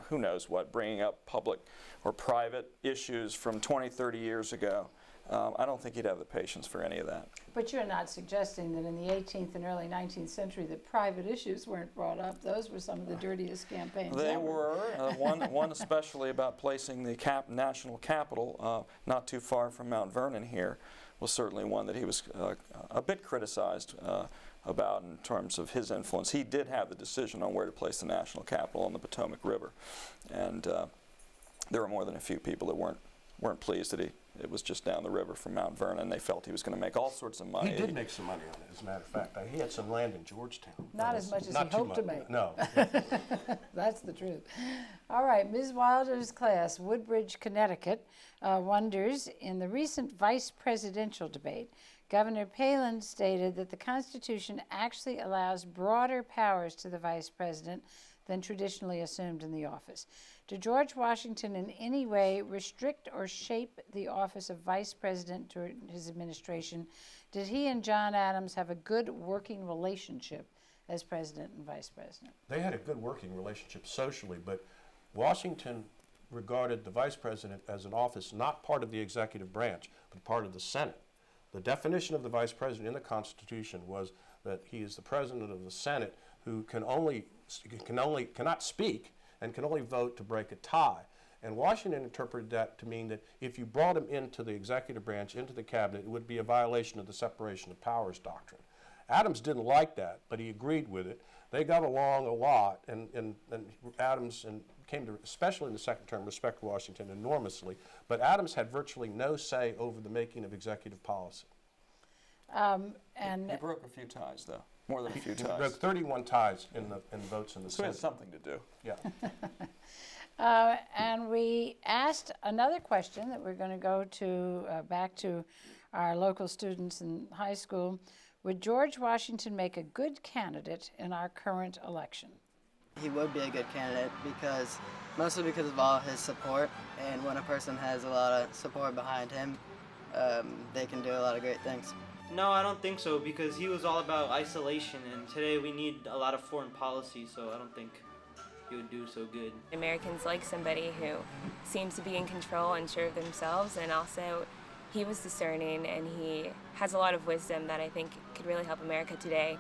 Speaker 6: who knows what, bringing up public or private issues from 20, 30 years ago. I don't think he'd have the patience for any of that.
Speaker 3: But you're not suggesting that in the 18th and early 19th century that private issues weren't brought up. Those were some of the dirtiest campaigns
Speaker 6: They
Speaker 3: ever.
Speaker 6: were. One especially about placing the national capital not too far from Mount Vernon here was certainly one that he was a bit criticized about in terms of his influence. He did have the decision on where to place the national capital on the Potomac River, and there were more than a few people that weren't pleased that it was just down the river from Mount Vernon. They felt he was going to make all sorts of money.
Speaker 5: He did make some money on it, as a matter of fact. He had some land in Georgetown.
Speaker 3: Not as much as he hoped to make.
Speaker 5: No.
Speaker 3: That's the truth. All right, Ms. Wilder's class, Woodbridge, Connecticut, wonders, in the recent vice presidential debate, Governor Palin stated that the Constitution actually allows broader powers to the vice president than traditionally assumed in the office. Did George Washington in any way restrict or shape the office of vice president during his administration? Did he and John Adams have a good working relationship as president and vice president?
Speaker 5: They had a good working relationship socially, but Washington regarded the vice president as an office not part of the executive branch, but part of the Senate. The definition of the vice president in the Constitution was that he is the president of the Senate who cannot speak and can only vote to break a tie. And Washington interpreted that to mean that if you brought him into the executive branch, into the cabinet, it would be a violation of the separation of powers doctrine. Adams didn't like that, but he agreed with it. They got along a lot, and Adams came to, especially in the second term, respect Washington enormously. But Adams had virtually no say over the making of executive policy.
Speaker 6: He broke a few ties, though. More than a few
Speaker 5: He
Speaker 6: ties.
Speaker 5: broke 31 ties in votes in the
Speaker 6: So he
Speaker 5: Senate.
Speaker 6: had something to do.
Speaker 5: Yeah.
Speaker 3: And we asked another question that we're going to go to back to our local students in high school. Would George Washington make a good candidate in our current election?
Speaker 1: He would be a good candidate mostly because of all his support, and when a person has a lot of support behind him, they can do a lot of great things.
Speaker 2: No, I don't think so, because he was all about isolation, and today we need a lot of foreign policy, so I don't think he would do so good.
Speaker 23: Americans like somebody who seems to be in control and sure of themselves, and also he was discerning and he has a lot of wisdom that I think could really help America today.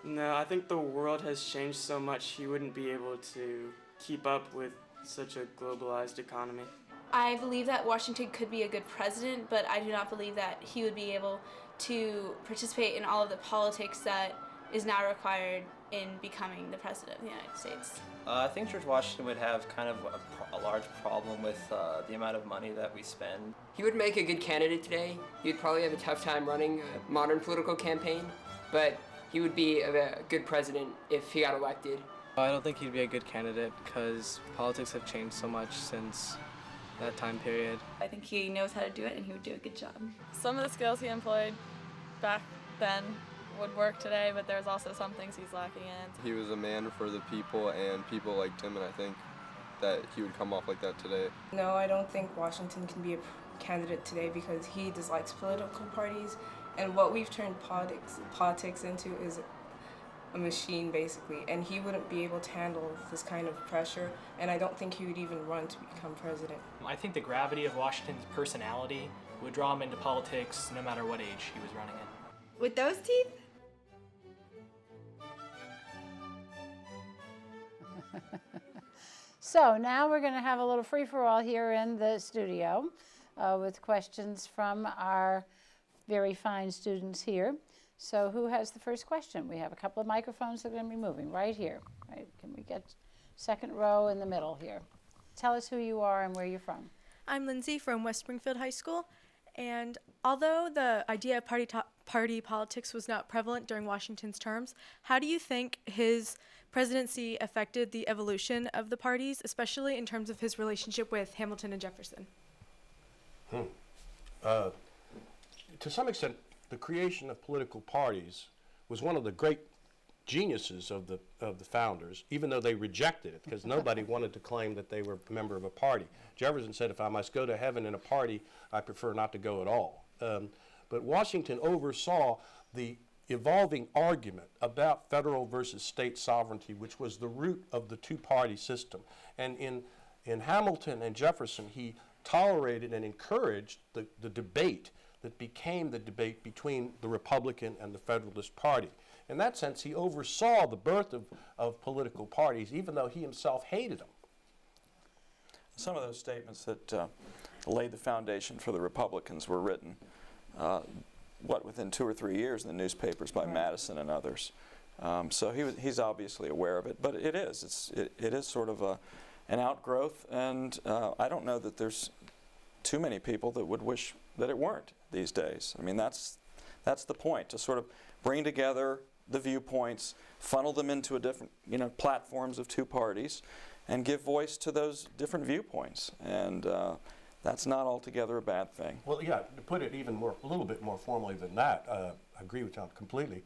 Speaker 4: No, I think the world has changed so much he wouldn't be able to keep up with such a globalized economy.
Speaker 7: I believe that Washington could be a good president, but I do not believe that he would be able to participate in all of the politics that is now required in becoming the president of the United States.
Speaker 25: I think George Washington would have kind of a large problem with the amount of money that we spend.
Speaker 14: He would make a good candidate today. He would probably have a tough time running a modern political campaign, but he would be a good president if he got elected.
Speaker 26: I don't think he'd be a good candidate because politics have changed so much since that time period.
Speaker 7: I think he knows how to do it and he would do a good job.
Speaker 27: Some of the skills he employed back then would work today, but there's also some things he's lacking in.
Speaker 15: He was a man for the people, and people liked him, and I think that he would come off like that today.
Speaker 10: No, I don't think Washington can be a candidate today because he dislikes political parties, and what we've turned politics into is a machine, basically, and he wouldn't be able to handle this kind of pressure, and I don't think he would even run to become president.
Speaker 13: I think the gravity of Washington's personality would draw him into politics no matter what age he was running in.
Speaker 7: With those teeth?
Speaker 3: So now we're going to have a little free-for-all here in the studio with questions from our very fine students here. So who has the first question? We have a couple of microphones that are going to be moving right here. Right? Can we get second row in the middle here? Tell us who you are and where you're from.
Speaker 28: I'm Lindsay from West Springfield High School, and although the idea of party politics was not prevalent during Washington's terms, how do you think his presidency affected the evolution of the parties, especially in terms of his relationship with Hamilton and Jefferson?
Speaker 5: To some extent, the creation of political parties was one of the great geniuses of the founders, even though they rejected it because nobody wanted to claim that they were a member of a party. Jefferson said, if I must go to heaven in a party, I prefer not to go at all. But Washington oversaw the evolving argument about federal versus state sovereignty, which was the root of the two-party system. And in Hamilton and Jefferson, he tolerated and encouraged the debate that became the debate between the Republican and the Federalist Party. In that sense, he oversaw the birth of political parties, even though he himself hated them.
Speaker 6: Some of those statements that laid the foundation for the Republicans were written, within 2 or 3 years in the newspapers by Madison and others. So he's obviously aware of it, but it is sort of an outgrowth, and I don't know that there's too many people that would wish that it weren't these days. I mean, that's the point, to sort of bring together the viewpoints, funnel them into a different, platforms of two parties, and give voice to those different viewpoints. And that's not altogether a bad thing.
Speaker 5: Well, yeah, to put it a little bit more formally than that, I agree with John completely.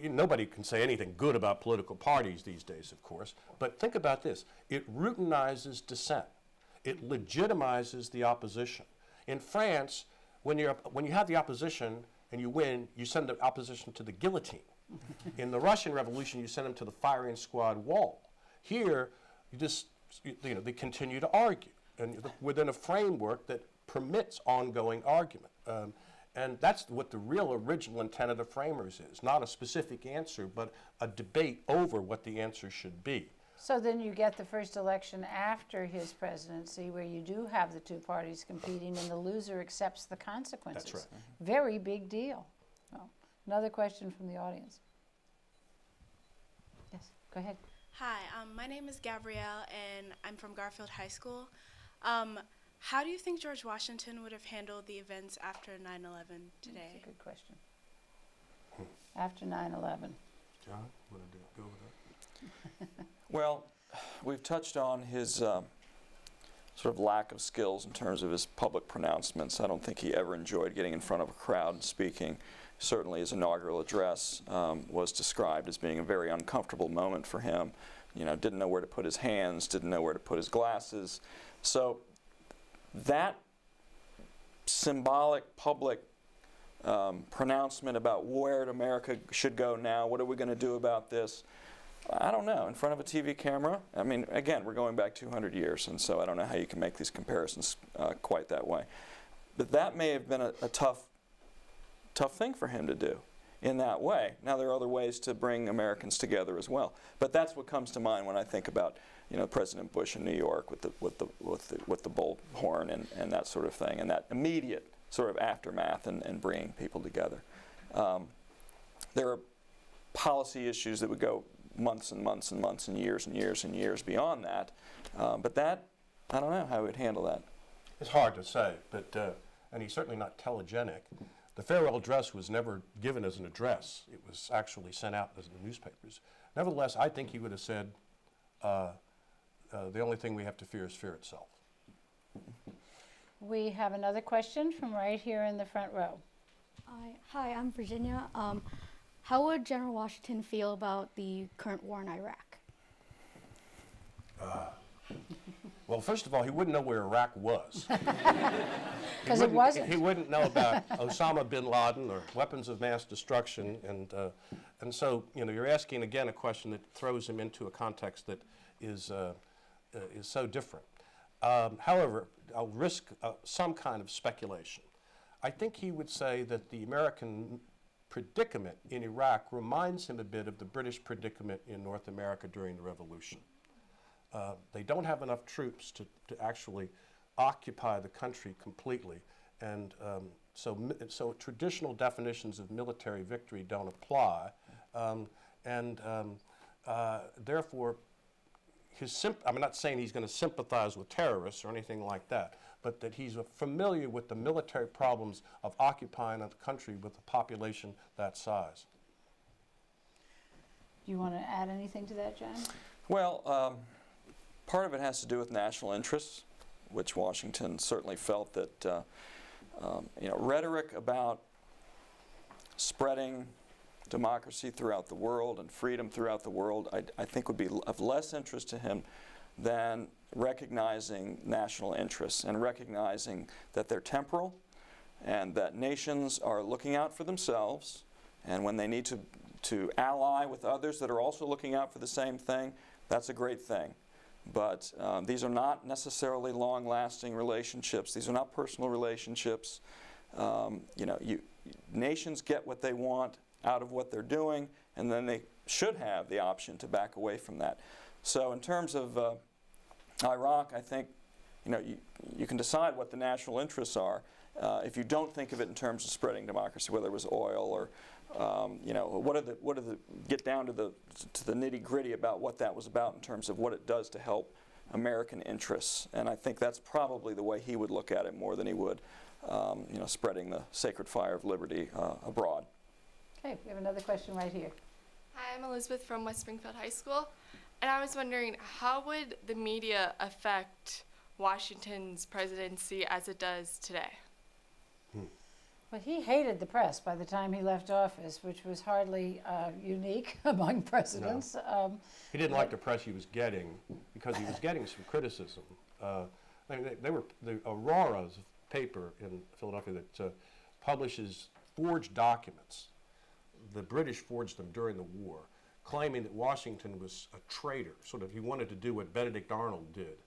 Speaker 5: Nobody can say anything good about political parties these days, of course, but think about this. It routinizes dissent. It legitimizes the opposition. In France, when you have the opposition and you win, you send the opposition to the guillotine. In the Russian Revolution, you send them to the firing squad wall. Here, they continue to argue, and within a framework that permits ongoing argument. And that's what the real original intent of the framers is, not a specific answer, but a debate over what the answer should be.
Speaker 3: So then you get the first election after his presidency where you do have the two parties competing and the loser accepts the consequences.
Speaker 5: That's right.
Speaker 3: Very big deal. Oh. Another question from the audience. Yes, go ahead.
Speaker 8: Hi, my name is Gabrielle, and I'm from Garfield High School. How do you think George Washington would have handled the events after 9/11 today?
Speaker 3: That's a good question. After 9/11.
Speaker 5: John, want to go with that?
Speaker 6: Well, we've touched on his sort of lack of skills in terms of his public pronouncements. I don't think he ever enjoyed getting in front of a crowd and speaking. Certainly his inaugural address was described as being a very uncomfortable moment for him. You know, didn't know where to put his hands, didn't know where to put his glasses. So that symbolic public pronouncement about where America should go now, what are we going to do about this, I don't know, in front of a TV camera. I mean, again, we're going back 200 years, and so I don't know how you can make these comparisons quite that way. But that may have been a tough thing for him to do in that way. Now, there are other ways to bring Americans together as well. But that's what comes to mind when I think about, you know, President Bush in New York with the bullhorn and that sort of thing, and that immediate sort of aftermath and bringing people together. There are policy issues that would go months and months and months and years and years and years beyond that. But that, I don't know how he would handle that.
Speaker 5: It's hard to say, but and he's certainly not telegenic. The farewell address was never given as an address. It was actually sent out as the newspapers. Nevertheless, I think he would have said, the only thing we have to fear is fear itself.
Speaker 3: We have another question from right here in the front row.
Speaker 9: Hi, I'm Virginia. How would General Washington feel about the current war in Iraq?
Speaker 5: Well, first of all, he wouldn't know where Iraq was.
Speaker 3: Because it wasn't.
Speaker 5: He wouldn't know about Osama bin Laden or weapons of mass destruction, and so, you know, you're asking again a question that throws him into a context that is so different. However, I'll risk some kind of speculation. I think he would say that the American predicament in Iraq reminds him a bit of the British predicament in North America during the Revolution. They don't have enough troops to actually occupy the country completely, and so traditional definitions of military victory don't apply, therefore I'm not saying he's going to sympathize with terrorists or anything like that, but that he's familiar with the military problems of occupying a country with a population that size.
Speaker 3: Do you want to add anything to that, John?
Speaker 6: Well, part of it has to do with national interests, which Washington certainly felt that you know, rhetoric about spreading democracy throughout the world and freedom throughout the world, I think would be of less interest to him than recognizing national interests and recognizing that they're temporal and that nations are looking out for themselves, and when they need to ally with others that are also looking out for the same thing, that's a great thing. But these are not necessarily long-lasting relationships. These are not personal relationships. You know, nations get what they want out of what they're doing, and then they should have the option to back away from that. So in terms of Iraq, I think, you know, you can decide what the national interests are if you don't think of it in terms of spreading democracy, whether it was oil or you know, what are the get down to the nitty-gritty about what that was about in terms of what it does to help American interests. And I think that's probably the way he would look at it more than he would you know, spreading the sacred fire of liberty abroad.
Speaker 3: Okay, we have another question right here.
Speaker 11: Hi, I'm Elizabeth from West Springfield High School, and I was wondering, how would the media affect Washington's presidency as it does today?
Speaker 3: Well, he hated the press by the time he left office, which was hardly unique among presidents.
Speaker 5: No. He didn't like the press he was getting because he was getting some criticism. They were the Aurora's paper in Philadelphia that publishes forged documents. The British forged them during the war, claiming that Washington was a traitor, sort of he wanted to do what Benedict Arnold did.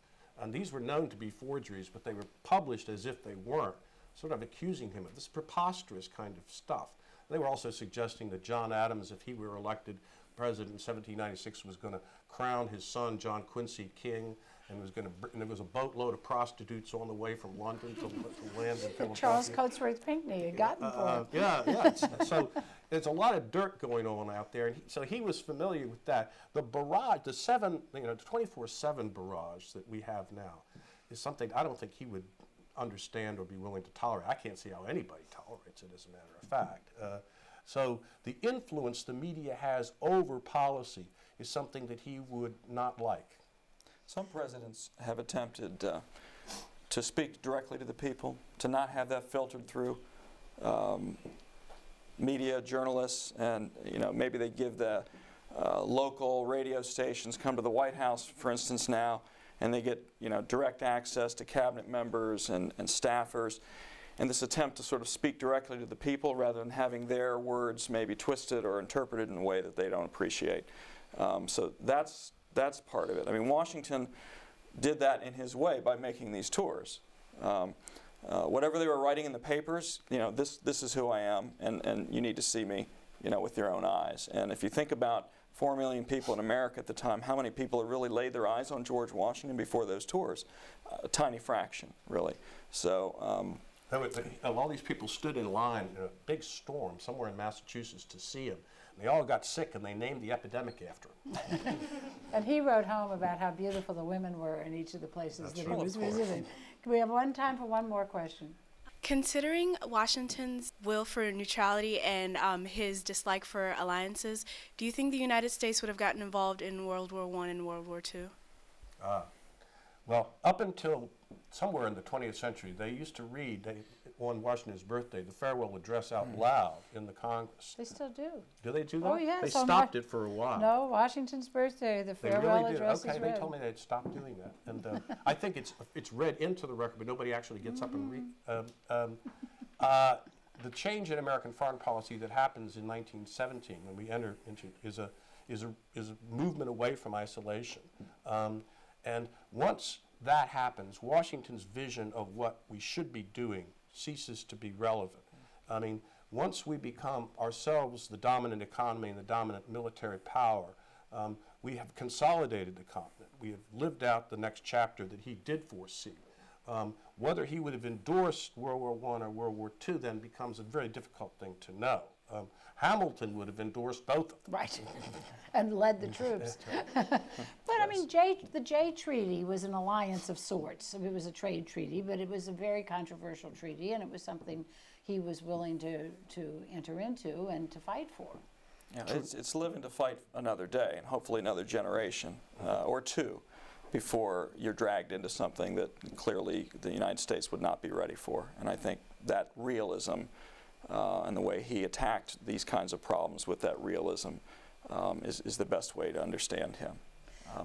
Speaker 5: And these were known to be forgeries, but they were published as if they weren't, sort of accusing him of this preposterous kind of stuff. They were also suggesting that John Adams, if he were elected president in 1796, was going to crown his son, John Quincy, king, and was going to. And there was a boatload of prostitutes on the way from London to land in Philadelphia.
Speaker 3: Charles Cotesworth Pinckney had gotten for it.
Speaker 5: Yeah. So there's a lot of dirt going on out there, and so he was familiar with that. The barrage, the 24/7 barrage that we have now, is something I don't think he would understand or be willing to tolerate. I can't see how anybody tolerates it, as a matter of fact. So the influence the media has over policy is something that he would not like.
Speaker 6: Some presidents have attempted to speak directly to the people, to not have that filtered through media, journalists, and maybe they give the local radio stations, come to the White House, for instance, now, and they get direct access to cabinet members and staffers. And this attempt to sort of speak directly to the people rather than having their words maybe twisted or interpreted in a way that they don't appreciate. So that's part of it. I mean, Washington did that in his way by making these tours. Whatever they were writing in the papers, this is who I am, and you need to see me, with your own eyes. And if you think about 4 million people in America at the time, how many people had really laid their eyes on George Washington before those tours? A tiny fraction, really. So.
Speaker 5: All these people stood in line in a big storm somewhere in Massachusetts to see him. And they all got sick, and they named the epidemic after him.
Speaker 3: And he wrote home about how beautiful the women were in each of the places that he was visiting. Can we have time for one more question?
Speaker 8: Considering Washington's will for neutrality and his dislike for alliances, do you think the United States would have gotten involved in World War I and World War II?
Speaker 5: Well, up until somewhere in the 20th century, they used to read on Washington's birthday the farewell address out loud in the Congress.
Speaker 3: They still do.
Speaker 5: Do they do that?
Speaker 3: Oh, yes.
Speaker 5: They stopped it for a while.
Speaker 3: No, Washington's birthday, the farewell address
Speaker 5: Okay,
Speaker 3: is read.
Speaker 5: they told me they'd stopped doing that. And I think it's read into the record, but nobody actually gets up and read. The change in American foreign policy that happens in 1917 when we enter into is a movement away from isolation. And once that happens, Washington's vision of what we should be doing ceases to be relevant. I mean, once we become ourselves the dominant economy and the dominant military power, we have consolidated the continent. We have lived out the next chapter that he did foresee. Whether he would have endorsed World War I or World War II then becomes a very difficult thing to know. Hamilton would have endorsed both of them.
Speaker 3: Right, and led the troops. But I mean, the Jay Treaty was an alliance of sorts. I mean, it was a trade treaty, but it was a very controversial treaty, and it was something he was willing to enter into and to fight for.
Speaker 6: Yeah, it's living to fight another day, and hopefully another generation or two, before you're dragged into something that clearly the United States would not be ready for. And I think that realism and the way he attacked these kinds of problems with that realism is the best way to understand him.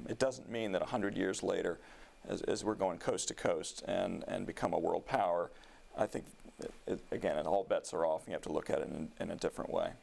Speaker 6: It doesn't mean that 100 years later, as we're going coast to coast and become a world power, I think, again, all bets are off, and you have to look at it in a different way.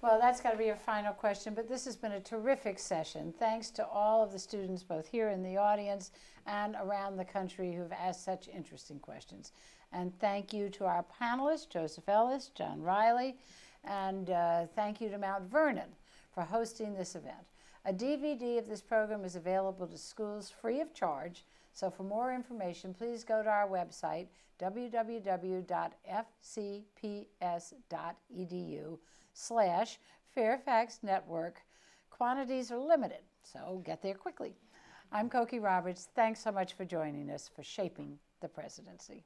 Speaker 3: Well, that's got to be your final question, but this has been a terrific session. Thanks to all of the students, both here in the audience and around the country, who've asked such interesting questions. And thank you to our panelists, Joseph Ellis, John Riley, and thank you to Mount Vernon for hosting this event. A DVD of this program is available to schools free of charge, so for more information, please go to our website, www.fcps.edu/Fairfax Network. Quantities are limited, so get there quickly. I'm Cokie Roberts. Thanks so much for joining us for Shaping the Presidency.